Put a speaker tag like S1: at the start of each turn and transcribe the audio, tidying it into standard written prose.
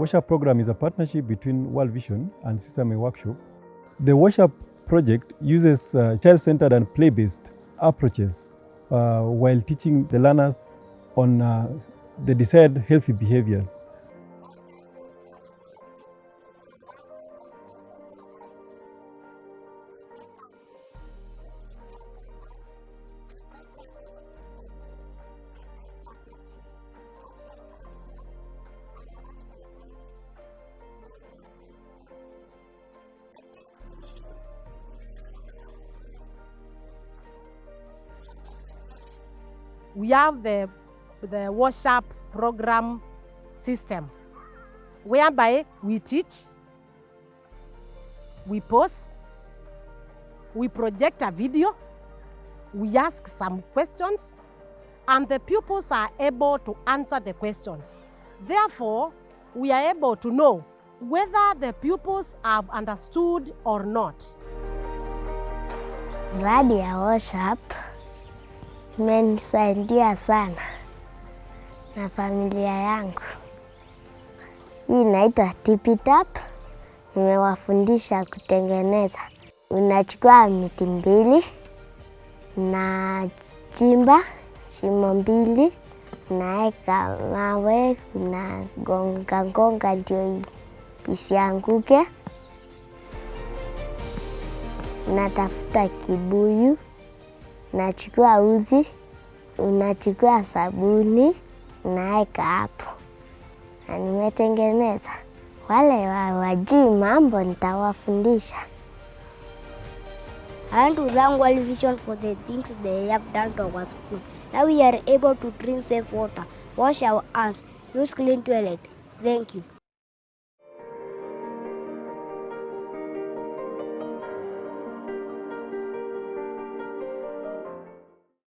S1: Workshop program is a partnership between World Vision and Sesame Workshop. The Workshop project uses child-centered and play-based approaches while teaching the learners on the desired healthy behaviors.
S2: We have the workshop program system, whereby we teach, we pause, we project a video, we ask some questions, and the pupils are able to answer the questions. Therefore, we are able to know whether the pupils have understood or not.
S3: Mradi ya workshop imenisaidia sana na familia yangu. Hii inaitwa tip-tap. Nimewafundisha kutengeneza. Unachukua miti mbili, unachimba shimo mbili, unaweka mawe, unagonga ndio isianguke. Unatafuta kibuyu, unachukua uzi, unachukua sabuni, unaweka hapo. Na nimetengeneza. Wale wajui mambo nitawafundisha.
S4: I want to thank World Vision for the things they have done to our school. Now we are able to drink safe water, wash our hands, use clean toilet. Thank you.